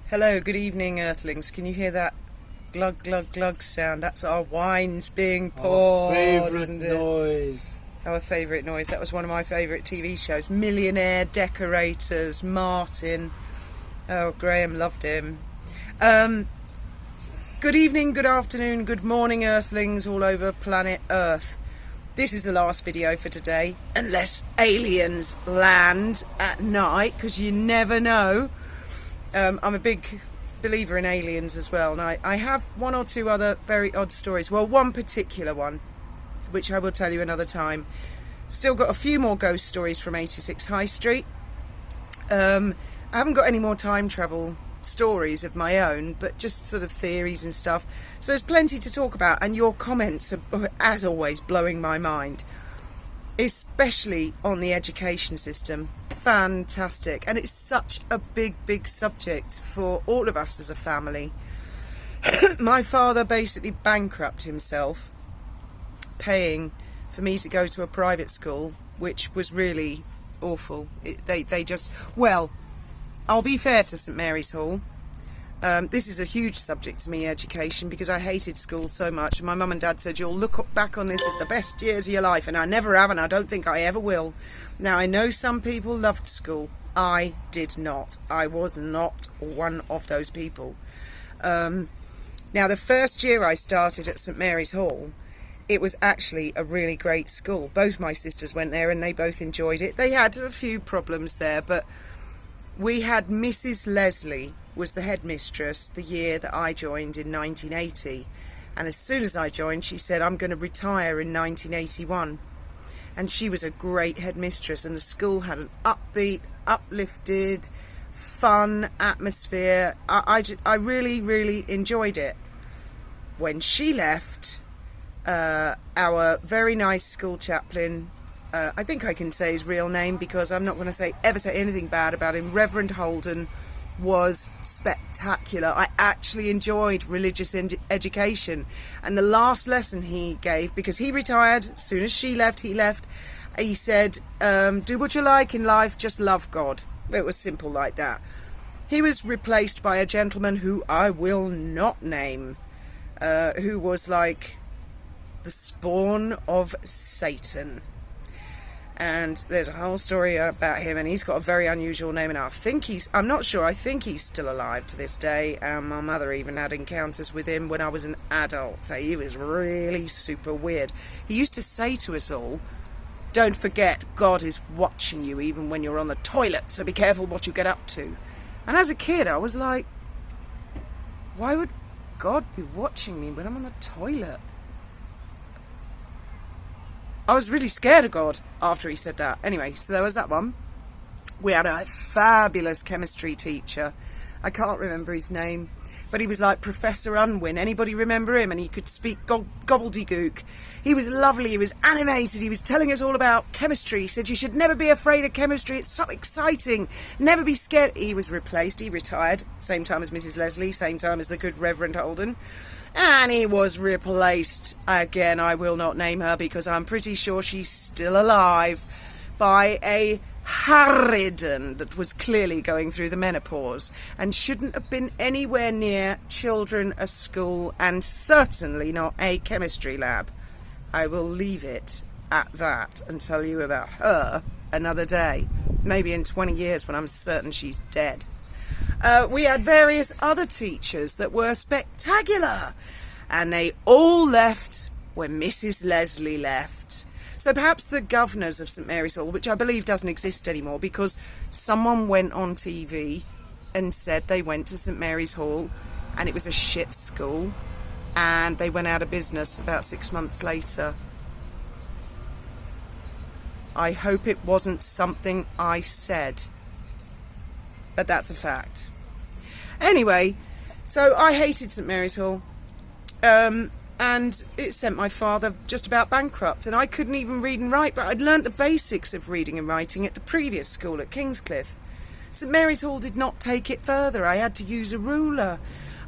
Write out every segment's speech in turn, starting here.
Hello, good evening, Earthlings. Can you hear that glug, glug, glug sound? That's our wines being poured, isn't it? Noise. Our favourite noise. That was one of my favourite TV shows. Millionaire Decorators, Martin. Oh, Graham loved him. Good evening, good afternoon, good morning, Earthlings all over planet Earth. This is the last video for today, unless aliens land at night, because you never know. I'm a big believer in aliens as well, and I have one or two other very odd stories. Well, one particular one, which I will tell you another time. Still got a few more ghost stories from 86 High Street. I haven't got any more time travel stories of my own, but just sort of theories and stuff. So there's plenty to talk about, and your comments are, as always, blowing my mind. Especially on the education system. Fantastic. And it's such a big subject for all of us as a family. My father basically bankrupted himself paying for me to go to a private school, which was really awful. They just, well, I'll be fair to St Mary's Hall. This is a huge subject to me, education, because I hated school so much. And my mum and dad said, you'll look back on this as the best years of your life. And I never have, and I don't think I ever will. Now, I know some people loved school. I did not. I was not one of those people. Now, the first year I started at St Mary's Hall, it was actually a really great school. Both my sisters went there and they both enjoyed it. They had a few problems there, but we had Mrs. Leslie was the headmistress the year that I joined in 1980. And as soon as I joined, she said, I'm going to retire in 1981. And she was a great headmistress, and the school had an upbeat, uplifted, fun atmosphere. I really enjoyed it. When she left, our very nice school chaplain, I think I can say his real name because I'm not going to ever say anything bad about him, Reverend Holden, was spectacular. I actually enjoyed religious education, and the last lesson he gave, because he retired as soon as she left, he said, do what you like in life, just love God. It was simple like that. He was replaced by a gentleman who I will not name, who was like the spawn of Satan. And there's a whole story about him, and he's got a very unusual name, and I'm not sure, I think he's still alive to this day. My mother even had encounters with him when I was an adult, so he was really super weird. He used to say to us all, don't forget, God is watching you even when you're on the toilet, so be careful what you get up to. And as a kid, I was like, why would God be watching me when I'm on the toilet? I was really scared of God after he said that. Anyway, so there was that one. We had a fabulous chemistry teacher. I can't remember his name, but he was like Professor Unwin. Anybody remember him? And he could speak gobbledygook. He was lovely. He was animated. He was telling us all about chemistry. He said, you should never be afraid of chemistry. It's so exciting. Never be scared. He was replaced. He retired. Same time as Mrs. Leslie. Same time as the good Reverend Holden. And he was replaced, again, I will not name her because I'm pretty sure she's still alive, by a harridan that was clearly going through the menopause and shouldn't have been anywhere near children, a school, and certainly not a chemistry lab. I will leave it at that and tell you about her another day, maybe in 20 years when I'm certain she's dead. We had various other teachers that were spectacular, and they all left when Mrs. Leslie left. So perhaps the governors of St Mary's Hall, which I believe doesn't exist anymore because someone went on TV and said they went to St Mary's Hall and it was a shit school, and they went out of business about 6 months later. I hope it wasn't something I said, but that's a fact. Anyway, so I hated St Mary's Hall, and it sent my father just about bankrupt, and I couldn't even read and write, but I'd learnt the basics of reading and writing at the previous school at Kingscliff. St Mary's Hall did not take it further. I had to use a ruler.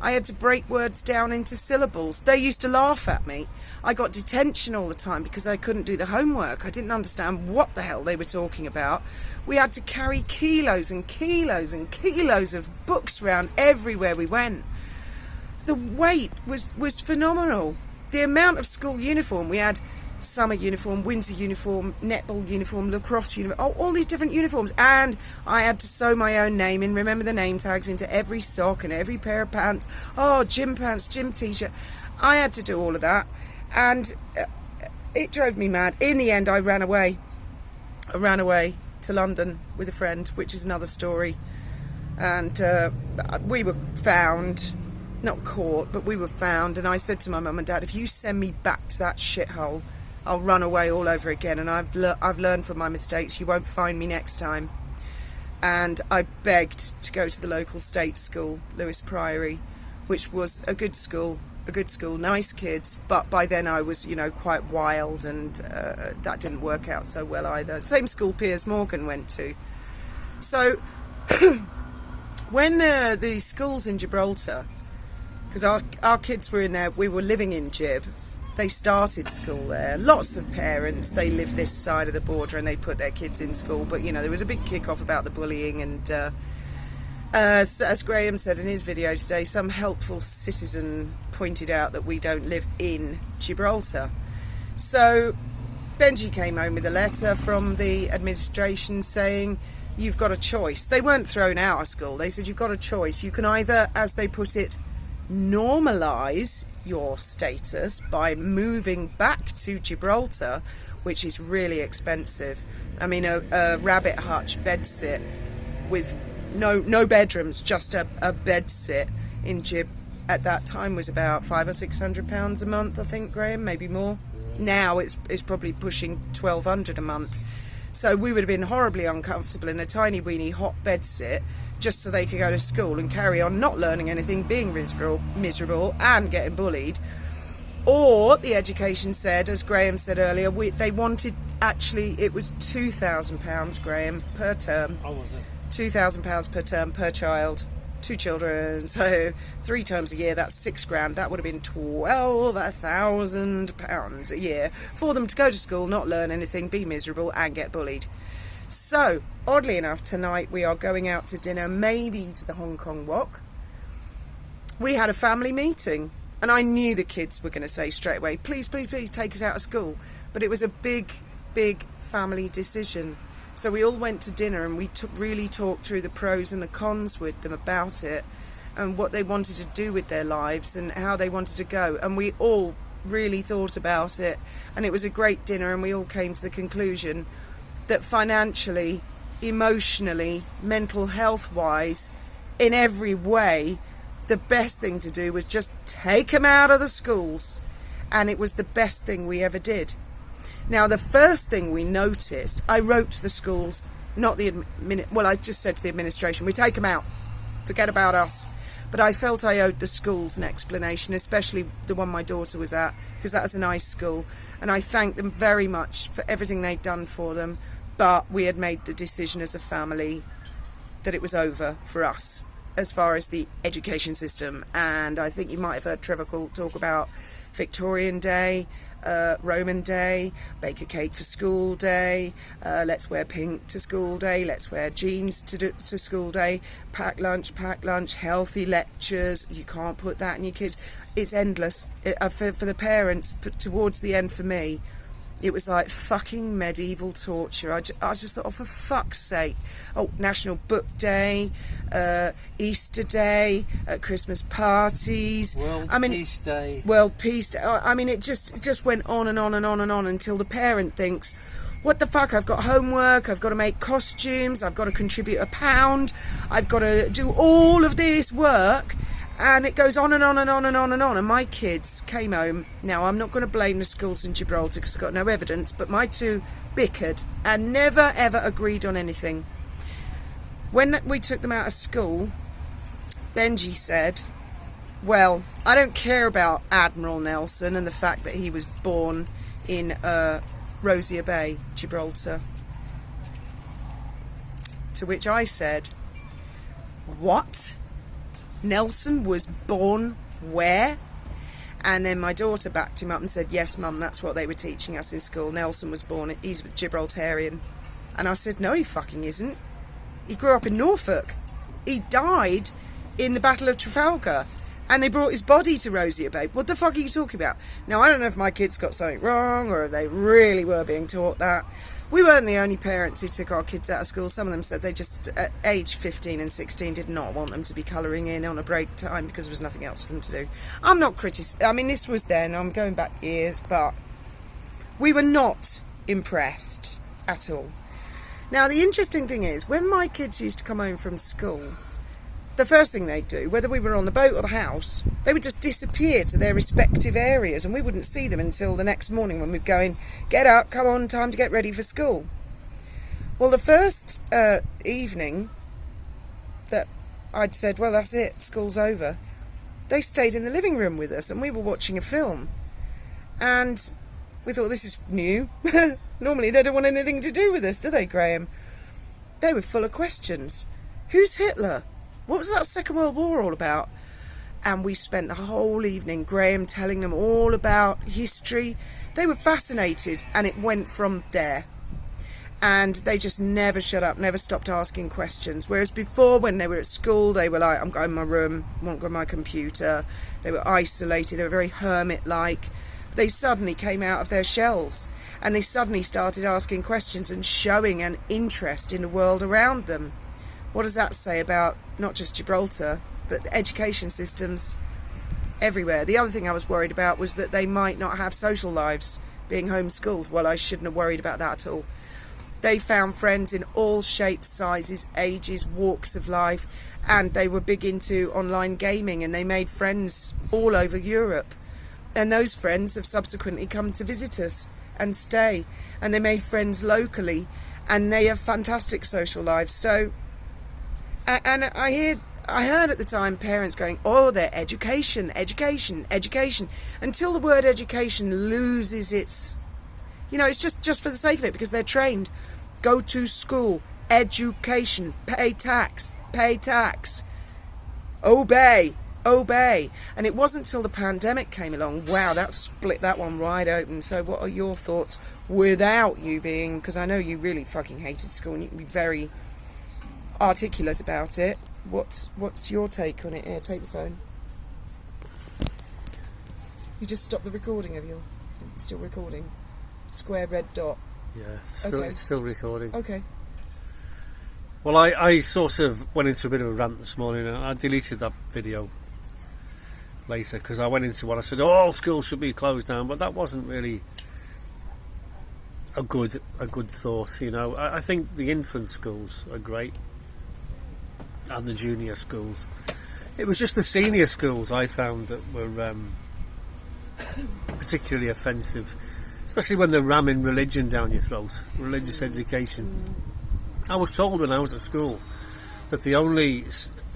I had to break words down into syllables. They used to laugh at me. I got detention all the time because I couldn't do the homework. I didn't understand what the hell they were talking about. We had to carry kilos and kilos and kilos of books around everywhere we went. The weight was phenomenal. The amount of school uniform we had: summer uniform, winter uniform, netball uniform, lacrosse uniform, all these different uniforms. And I had to sew my own name in, remember the name tags, into every sock and every pair of pants. Oh, gym pants, gym t-shirt. I had to do all of that, and it drove me mad. In the end, I ran away. I ran away to London with a friend, which is another story. And we were found, not caught, but we were found. And I said to my mum and dad, if you send me back to that shithole, I'll run away all over again. And I've learned from my mistakes. You won't find me next time. And I begged to go to the local state school, Lewis Priory, which was a good school, nice kids. But by then I was, quite wild, and that didn't work out so well either. Same school Piers Morgan went to. So when the schools in Gibraltar, because our kids were in there, we were living in Gib. They started school there. Lots of parents, they live this side of the border and they put their kids in school. But, there was a big kick-off about the bullying. And as Graham said in his video today, some helpful citizen pointed out that we don't live in Gibraltar. So Benji came home with a letter from the administration saying, you've got a choice. They weren't thrown out of school. They said, you've got a choice. You can either, as they put it, normalise your status by moving back to Gibraltar, which is really expensive. I mean, a rabbit hutch bedsit with no bedrooms, just a bedsit in Gib at that time was about £500 or £600 a month, I think, Graham, maybe more. Now it's probably pushing £1,200 a month. So we would have been horribly uncomfortable in a tiny weeny hot bedsit, just so they could go to school and carry on not learning anything, being miserable and getting bullied. Or the education said, as Graham said earlier, they wanted, actually it was £2,000, Graham, per term. Oh, was it? £2,000 per term per child, 2 children, so 3 terms a year, that's £6,000. That would have been £12,000 a year for them to go to school, not learn anything, be miserable and get bullied. So, oddly enough, tonight we are going out to dinner, maybe to the Hong Kong Walk. We had a family meeting, and I knew the kids were going to say straight away, please, please, please take us out of school. But it was a big, big family decision. So we all went to dinner, and we really talked through the pros and the cons with them about it, and what they wanted to do with their lives and how they wanted to go. And we all really thought about it, and it was a great dinner, and we all came to the conclusion that financially, emotionally, mental health wise, in every way, the best thing to do was just take them out of the schools. And it was the best thing we ever did. Now, the first thing we noticed, I wrote to the schools, I just said to the administration, we take them out, forget about us. But I felt I owed the schools an explanation, especially the one my daughter was at, because that was a nice school. And I thanked them very much for everything they'd done for them. But we had made the decision as a family that it was over for us as far as the education system. And I think you might have heard Trevor talk about Victorian Day, Roman Day, bake a cake for school day, let's wear pink to school day, let's wear jeans to school day, pack lunch, healthy lectures. You can't put that in your kids. It's endless. For the parents, towards the end for me, it was like fucking medieval torture. I just thought, oh, for fuck's sake. Oh, National Book Day, Easter Day, Christmas parties. World Peace Day. World Peace Day. I mean, it just went on and on and on and on until the parent thinks, what the fuck, I've got homework, I've got to make costumes, I've got to contribute £1, I've got to do all of this work. And it goes on and on and on and on and on. And my kids came home. Now, I'm not going to blame the schools in Gibraltar because I've got no evidence, but my 2 bickered and never, ever agreed on anything. When we took them out of school, Benji said, well, I don't care about Admiral Nelson and the fact that he was born in Rosier Bay, Gibraltar. To which I said, what? Nelson was born where? And then my daughter backed him up and said, yes, Mum, that's what they were teaching us in school. Nelson was born, he's a Gibraltarian. And I said, no, he fucking isn't. He grew up in Norfolk. He died in the Battle of Trafalgar. And they brought his body to Rosie Bay. What the fuck are you talking about? Now, I don't know if my kids got something wrong or if they really were being taught that. We weren't the only parents who took our kids out of school. Some of them said they just, at age 15 and 16, did not want them to be colouring in on a break time because there was nothing else for them to do. I'm not I mean, this was then, I'm going back years, but we were not impressed at all. Now, the interesting thing is, when my kids used to come home from school, the first thing they'd do, whether we were on the boat or the house, they would just disappear to their respective areas, and we wouldn't see them until the next morning when we'd go in, get up, come on, time to get ready for school. Well, the first evening that I'd said, well, that's it, school's over, they stayed in the living room with us, and we were watching a film. And we thought, this is new. Normally they don't want anything to do with us, do they, Graham? They were full of questions. Who's Hitler? What was that Second World War all about? And we spent the whole evening, Graham telling them all about history. They were fascinated, and it went from there. And they just never shut up, never stopped asking questions. Whereas before, when they were at school, they were like, I'm going to my room, won't go on my computer. They were isolated, they were very hermit-like. They suddenly came out of their shells, and they suddenly started asking questions and showing an interest in the world around them. What does that say about not just Gibraltar, but the education systems everywhere? The other thing I was worried about was that they might not have social lives being homeschooled. Well, I shouldn't have worried about that at all. They found friends in all shapes, sizes, ages, walks of life, and they were big into online gaming, and they made friends all over Europe. And those friends have subsequently come to visit us and stay, and they made friends locally, and they have fantastic social lives. So, and I heard at the time parents going, oh, their education, until the word education loses its, it's just for the sake of it, because they're trained. Go to school, education, pay tax, obey. And it wasn't till the pandemic came along, wow, that split that one right open. So what are your thoughts, without you being, because I know you really fucking hated school and you can be very articulate about it. What's your take on it? Here, take the phone. You just stopped the recording of your, it's still recording. Square red dot. Yeah, okay. It's still recording. Okay. Well, I sort of went into a bit of a rant this morning, and I deleted that video later because I went into what I said, all schools should be closed down, but that wasn't really a good thought. I think the infant schools are great, and the junior schools. It was just the senior schools I found that were particularly offensive, especially when they're ramming religion down your throat, religious education. I was told when I was at school that the only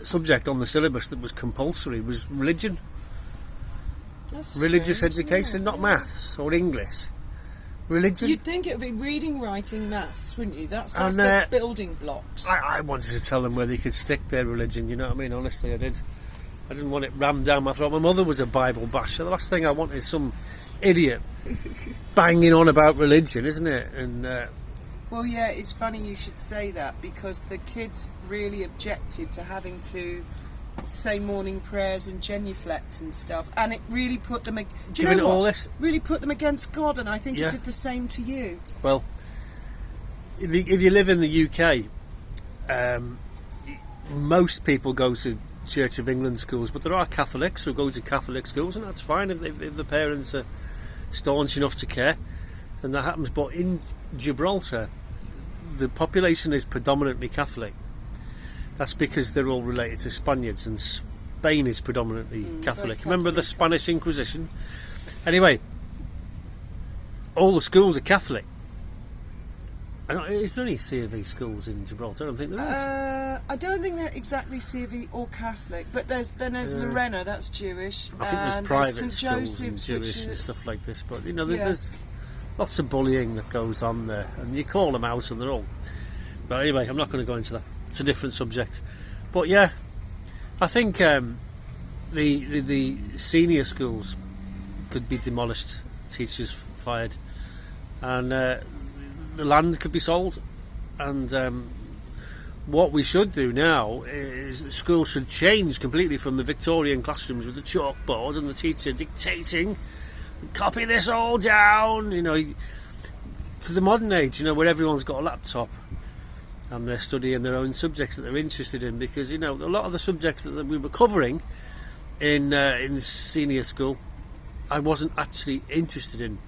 subject on the syllabus that was compulsory was religion. That's religious strange, education, not maths or English. Religion. You'd think it would be reading, writing, maths, wouldn't you? That's the building blocks. I wanted to tell them where they could stick their religion, you know what I mean? Honestly, I did. I didn't want it rammed down my throat. My mother was a Bible basher. The last thing I wanted is some idiot banging on about religion, isn't it? And well, yeah, it's funny you should say that, because the kids really objected to having to say morning prayers and genuflect and stuff, and it really put them. Really put them against God, and I think it did the same to you. Well, if you live in the UK, most people go to Church of England schools, but there are Catholics who go to Catholic schools, and that's fine if the parents are staunch enough to care, then that happens. But in Gibraltar, the population is predominantly Catholic. That's because they're all related to Spaniards, and Spain is predominantly Catholic. Remember the Spanish Inquisition? Anyway, all the schools are Catholic. Is there any C of E schools in Gibraltar? I don't think there is. I don't think they're exactly C of E or Catholic, but there's Lorena, that's Jewish. I think there's private St. schools and Joseph's, Jewish and stuff like this, but there's lots of bullying that goes on there, and you call them out and they're all. But anyway, I'm not going to go into that. It's a different subject. But yeah, I think the senior schools could be demolished, teachers fired, and the land could be sold. And what we should do now is schools should change completely from the Victorian classrooms with the chalkboard and the teacher dictating, copy this all down, to the modern age, where everyone's got a laptop and they're studying their own subjects that they're interested in, because a lot of the subjects that we were covering in senior school I wasn't actually interested in,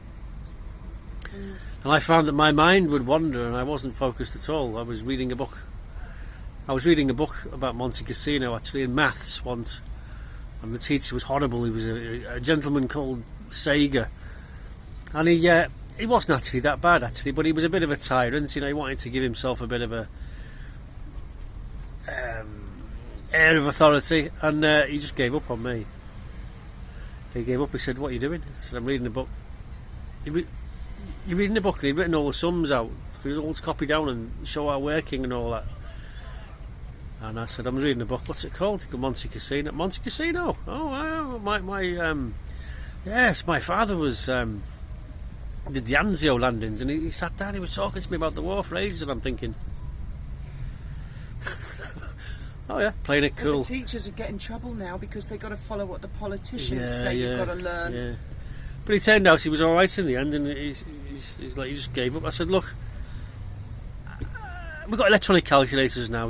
and I found that my mind would wander and I wasn't focused at all. I was reading a book about Monte Cassino, actually, in maths once, and the teacher was horrible. He was a gentleman called Sager, and he wasn't actually that bad, actually, but he was a bit of a tyrant. He wanted to give himself a bit of a air of authority, and he just gave up on me. He gave up. He said, "What are you doing?" I said, "I'm reading a book." You're reading a book, and he'd written all the sums out for us all to copy down and show our working and all that. And I said, "I'm reading a book. What's it called?" He goes, "Monte Cassino." Monte Cassino? Oh, wow. Yes, my father did the Anzio landings, and he sat down. He was talking to me about the war for ages, and I'm thinking, oh yeah, playing it cool. But the teachers get in trouble now because they've got to follow what the politicians say. You've got to learn. Yeah. But it turned out he was all right in the end, and he's like, he just gave up. I said, "Look, we've got electronic calculators now,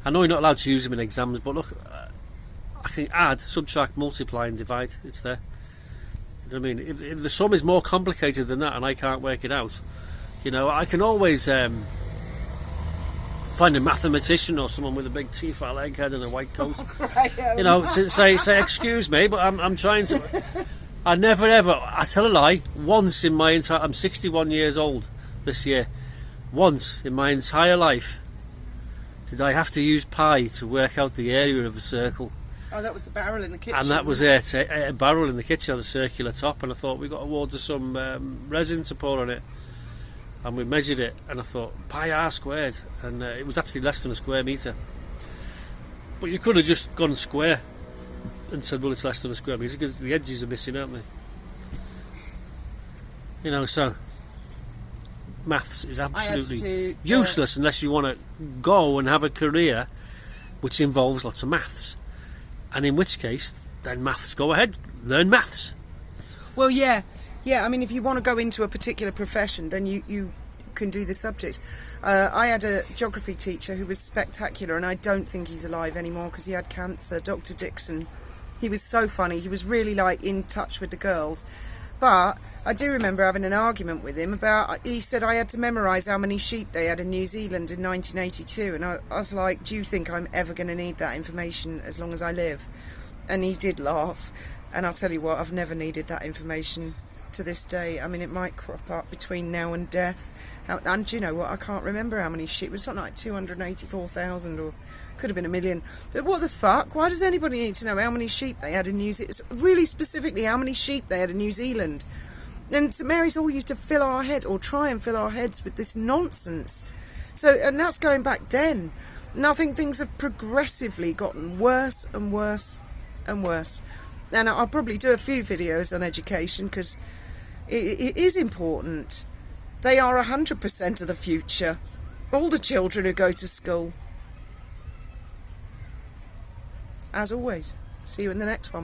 I know you're not allowed to use them in exams, but look, I can add, subtract, multiply and divide. It's there. You know what I mean? If the sum is more complicated than that and I can't work it out, I can always find a mathematician or someone with a big teeth-out leg head and a white coat, to say, excuse me, but I'm trying to... I never ever, I tell a lie, once in my entire... I'm 61 years old this year. Once in my entire life did I have to use pi to work out the area of a circle. Oh, that was the barrel in the kitchen. And that was it, a barrel in the kitchen had a circular top, and I thought, we got to order some resin to pour on it. And we measured it, and I thought, pi r squared, and it was actually less than a square metre. But you could have just gone square and said, well, it's less than a square metre, because the edges are missing, aren't they? So maths is absolutely useless unless you want to go and have a career which involves lots of maths. And in which case, then maths, go ahead, learn maths. Well, yeah, I mean, if you want to go into a particular profession, then you can do the subjects. I had a geography teacher who was spectacular, and I don't think he's alive anymore because he had cancer, Dr. Dixon. He was so funny. He was really, in touch with the girls. But I do remember having an argument with him about, he said I had to memorise how many sheep they had in New Zealand in 1982, and I was like, do you think I'm ever going to need that information as long as I live? And he did laugh, and I'll tell you what, I've never needed that information to this day. I mean, it might crop up between now and death, and do you know what, I can't remember how many sheep. It was something like 284,000, or could have been 1 million. But what the fuck, why does anybody need to know how many sheep they had in New Zealand? Really specifically how many sheep they had in New Zealand. And St Mary's all used to fill our heads, or try and fill our heads with this nonsense. So, and that's going back then. And I think things have progressively gotten worse and worse and worse. And I'll probably do a few videos on education because it is important. They are 100% of the future. All the children who go to school. As always, see you in the next one.